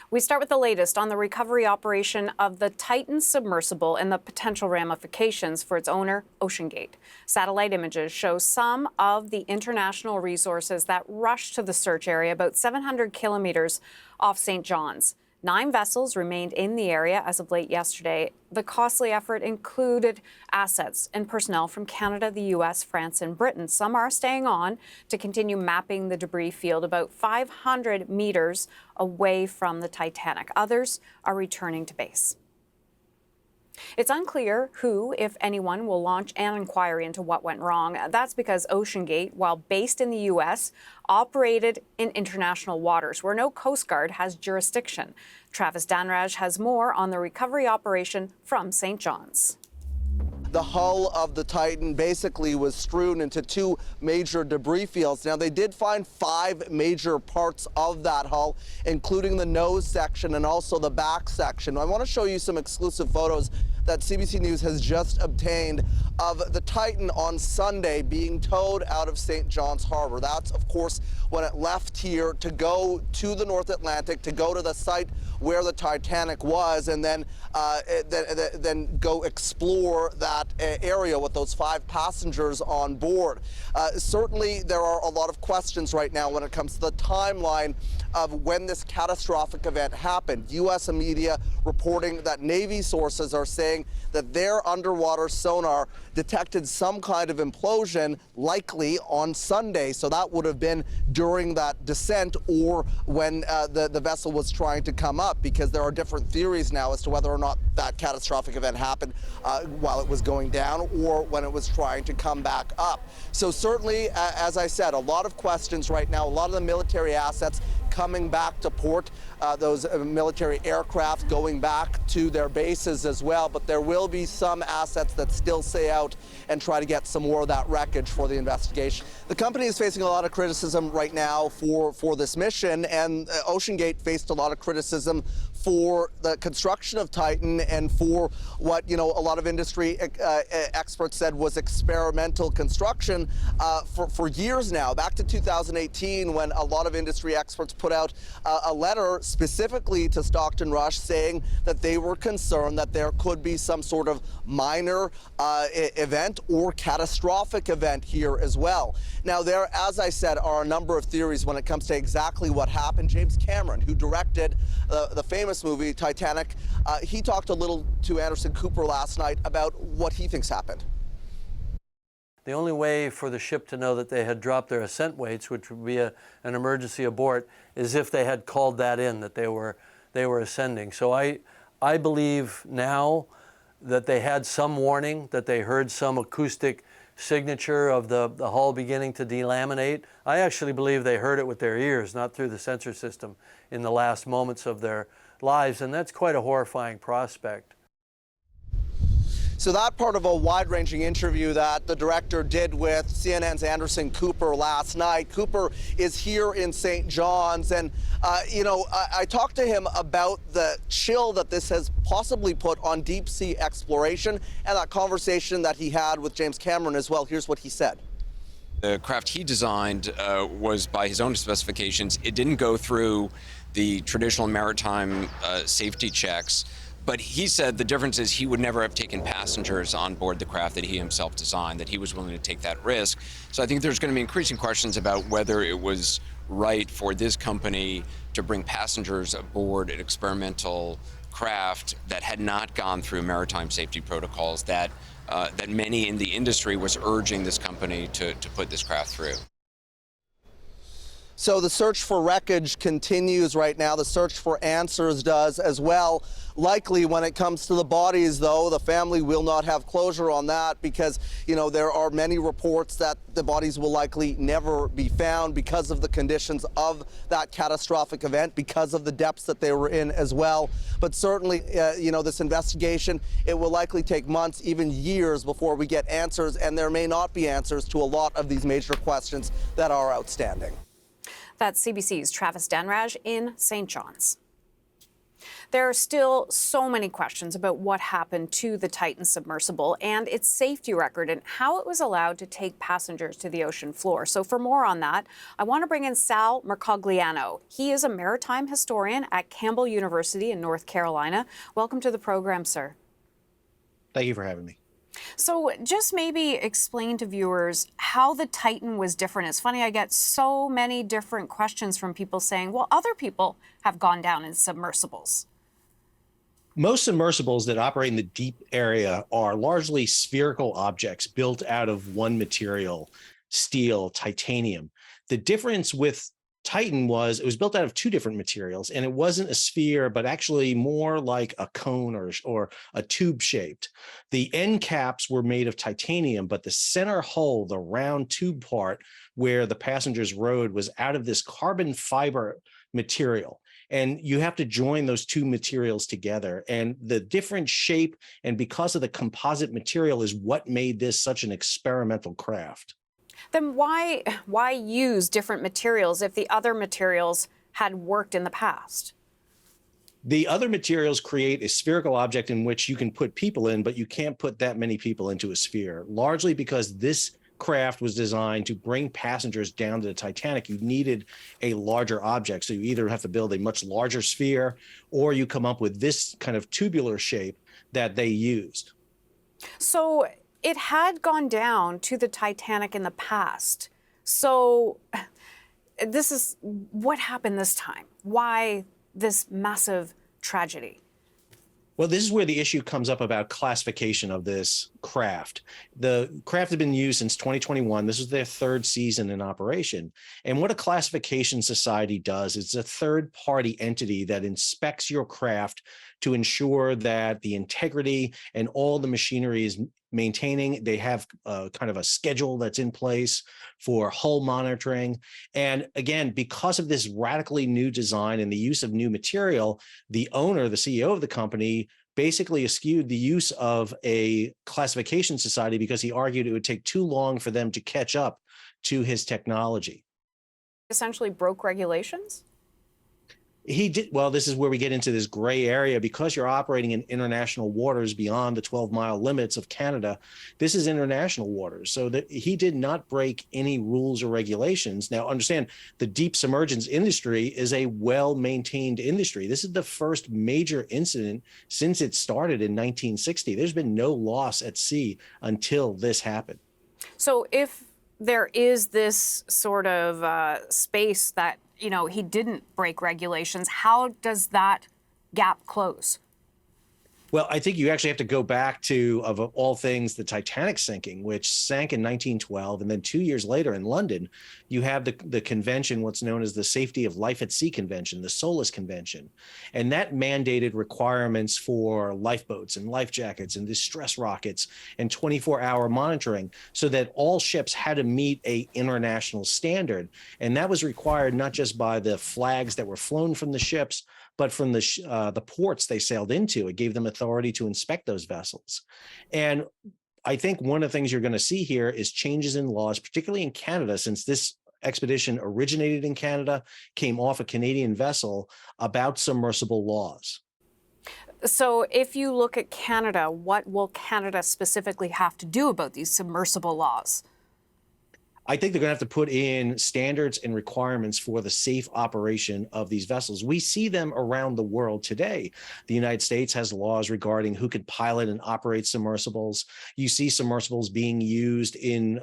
We start with the latest on the recovery operation of the Titan submersible and the potential ramifications for its owner, OceanGate. Satellite images show some of the international resources that rushed to the search area about 700 kilometers off St. John's. 9 vessels remained in the area as of late yesterday. The costly effort included assets and personnel from Canada, the U.S., France, and Britain. Some are staying on to continue mapping the debris field about 500 meters away from the Titanic. Others are returning to base. It's unclear who, if anyone, will launch an inquiry into what went wrong. That's because OceanGate, while based in the U.S., operated in international waters where no Coast Guard has jurisdiction. Travis Danraj has more on the recovery operation from St. John's. The hull of the Titan basically was strewn into 2 major debris fields. Now, they did find 5 major parts of that hull, including the nose section and also the back section. I want to show you some exclusive photos that CBC News has just obtained of the Titan on Sunday being towed out of St. John's Harbor. That's, of course, when it left here to go to the North Atlantic, to go to the site where the Titanic was, and then go explore that area with those 5 passengers on board. Certainly, there are a lot of questions right now when it comes to the timeline of when this catastrophic event happened. U.S. media reporting that Navy sources are saying that their underwater sonar detected some kind of implosion, likely on Sunday. So that would have been during that descent or when the vessel was trying to come up, because there are different theories now as to whether or not that catastrophic event happened while it was going down or when it was trying to come back up. So certainly, as I said, a lot of questions right now, a lot of the military assets coming back to port, those military aircraft going back to their bases as well. But there will be some assets that still stay out and try to get some more of that wreckage for the investigation. The company is facing a lot of criticism right now for this mission, and OceanGate faced a lot of criticism for the construction of Titan and for what, a lot of industry experts said was experimental construction for years now. Back to 2018, when a lot of industry experts put out a letter specifically to Stockton Rush saying that they were concerned that there could be some sort of minor event or catastrophic event here as well. Now, there, as I said, are a number of theories when it comes to exactly what happened. James Cameron, who directed the famous movie Titanic, he talked a little to Anderson Cooper last night about what he thinks happened. The only way for the ship to know that they had dropped their ascent weights, which would be an emergency abort, is if they had called that in, that they were ascending. So I believe now that they had some warning, that they heard some acoustic signature of the hull beginning to delaminate. I actually believe they heard it with their ears, not through the sensor system, in the last moments of their lives, and that's quite a horrifying prospect. So that part of a wide-ranging interview that the director did with CNN's Anderson Cooper last night. Cooper is here in St. John's, and I talked to him about the chill that this has possibly put on deep-sea exploration and that conversation that he had with James Cameron as well. Here's what he said. The craft he designed was by his own specifications. It didn't go through the traditional maritime safety checks. But he said the difference is he would never have taken passengers on board the craft that he himself designed, that he was willing to take that risk. So I think there's going to be increasing questions about whether it was right for this company to bring passengers aboard an experimental craft that had not gone through maritime safety protocols that many in the industry was urging this company to put this craft through. So the search for wreckage continues right now. The search for answers does as well. Likely when it comes to the bodies, though, the family will not have closure on that because, there are many reports that the bodies will likely never be found because of the conditions of that catastrophic event, because of the depths that they were in as well. But certainly, this investigation, it will likely take months, even years, before we get answers, and there may not be answers to a lot of these major questions that are outstanding. That's CBC's Travis Danraj in St. John's. There are still so many questions about what happened to the Titan submersible and its safety record and how it was allowed to take passengers to the ocean floor. So for more on that, I want to bring in Sal Mercogliano. He is a maritime historian at Campbell University in North Carolina. Welcome to the program, sir. Thank you for having me. So just maybe explain to viewers how the Titan was different. It's funny, I get so many different questions from people saying, well, other people have gone down in submersibles. Most submersibles that operate in the deep area are largely spherical objects built out of one material, steel, titanium. The difference with Titan was it was built out of two different materials, and it wasn't a sphere, but actually more like a cone or a tube shaped. The end caps were made of titanium, but the center hull, the round tube part where the passengers rode, was out of this carbon fiber material. And you have to join those two materials together. And the different shape, and because of the composite material, is what made this such an experimental craft. Then why use different materials if the other materials had worked in the past? The other materials create a spherical object in which you can put people in, but you can't put that many people into a sphere, largely because this craft was designed to bring passengers down to the Titanic. You needed a larger object. So you either have to build a much larger sphere, or you come up with this kind of tubular shape that they used. So it had gone down to the Titanic in the past. So this is what happened this time. Why this massive tragedy? Well, this is where the issue comes up about classification of this craft. The craft has been used since 2021. This is their third season in operation. And what a classification society does, it's a third-party entity that inspects your craft to ensure that the integrity and all the machinery is maintaining. They have kind of a schedule that's in place for hull monitoring. And again, because of this radically new design and the use of new material, the owner, the CEO of the company, basically eschewed the use of a classification society because he argued it would take too long for them to catch up to his technology. Essentially broke regulations? He did. Well, this is where we get into this gray area because you're operating in international waters beyond the 12-mile limits of Canada. This is international waters. So that he did not break any rules or regulations. Now, understand the deep submergence industry is a well-maintained industry. This is the first major incident since it started in 1960. There's been no loss at sea until this happened. So if there is this sort of space that, you know, he didn't break regulations, how does that gap close? Well, I think you actually have to go back to, of all things, the Titanic sinking, which sank in 1912. And then 2 years later in London, you have the convention, what's known as the Safety of Life at Sea Convention, the SOLAS Convention. And that mandated requirements for lifeboats and life jackets and distress rockets and 24-hour monitoring so that all ships had to meet an international standard. And that was required not just by the flags that were flown from the ships, but from the ports they sailed into. It gave them authority to inspect those vessels. And I think one of the things you're going to see here is changes in laws, particularly in Canada, since this expedition originated in Canada, came off a Canadian vessel, about submersible laws. So if you look at Canada, what will Canada specifically have to do about these submersible laws? I think they're going to have to put in standards and requirements for the safe operation of these vessels. We see them around the world today. The United States has laws regarding who can pilot and operate submersibles. You see submersibles being used in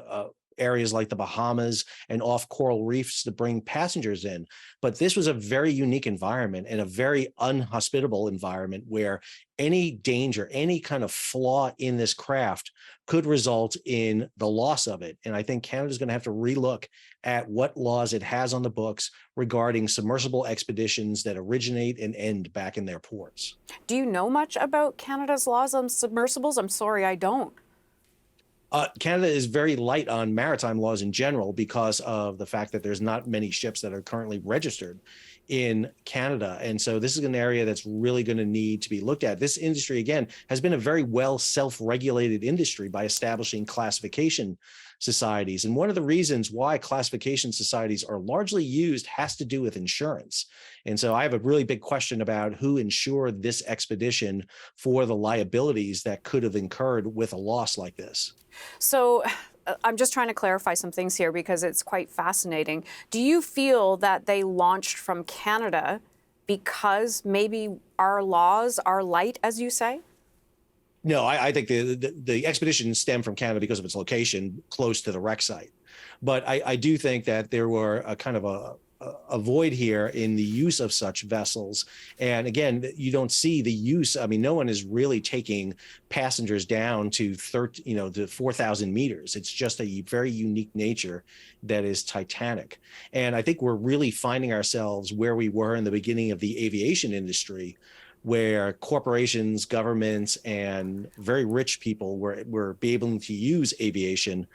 areas like the Bahamas and off coral reefs to bring passengers in. But this was a very unique environment and a very unhospitable environment where any danger, any kind of flaw in this craft could result in the loss of it. And I think Canada's going to have to relook at what laws it has on the books regarding submersible expeditions that originate and end back in their ports. Do you know much about Canada's laws on submersibles? I'm sorry, I don't. Canada is very light on maritime laws in general because of the fact that there's not many ships that are currently registered in Canada. And so this is an area that's really going to need to be looked at. This industry, again, has been a very well self-regulated industry by establishing classification societies. And one of the reasons why classification societies are largely used has to do with insurance. And so I have a really big question about who insured this expedition for the liabilities that could have incurred with a loss like this. So I'm just trying to clarify some things here because it's quite fascinating. Do you feel that they launched from Canada because maybe our laws are light, as you say? No, I think the expedition stemmed from Canada because of its location close to the wreck site. But I do think that there were a kind of a void here in the use of such vessels. And again, you don't see the use. I mean, no one is really taking passengers down to to 4,000 meters. It's just a very unique nature that is Titanic. And I think we're really finding ourselves where we were in the beginning of the aviation industry, where corporations, governments, and very rich people were able to use aviation.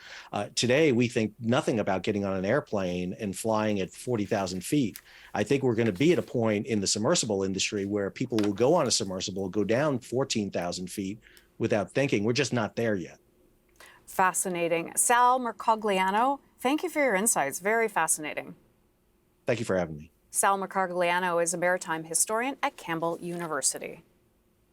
Today, we think nothing about getting on an airplane and flying at 40,000 feet. I think we're going to be at a point in the submersible industry where people will go on a submersible, go down 14,000 feet without thinking. We're just not there yet. Fascinating. Sal Mercogliano, thank you for your insights. Very fascinating. Thank you for having me. Sal Mercogliano is a maritime historian at Campbell University.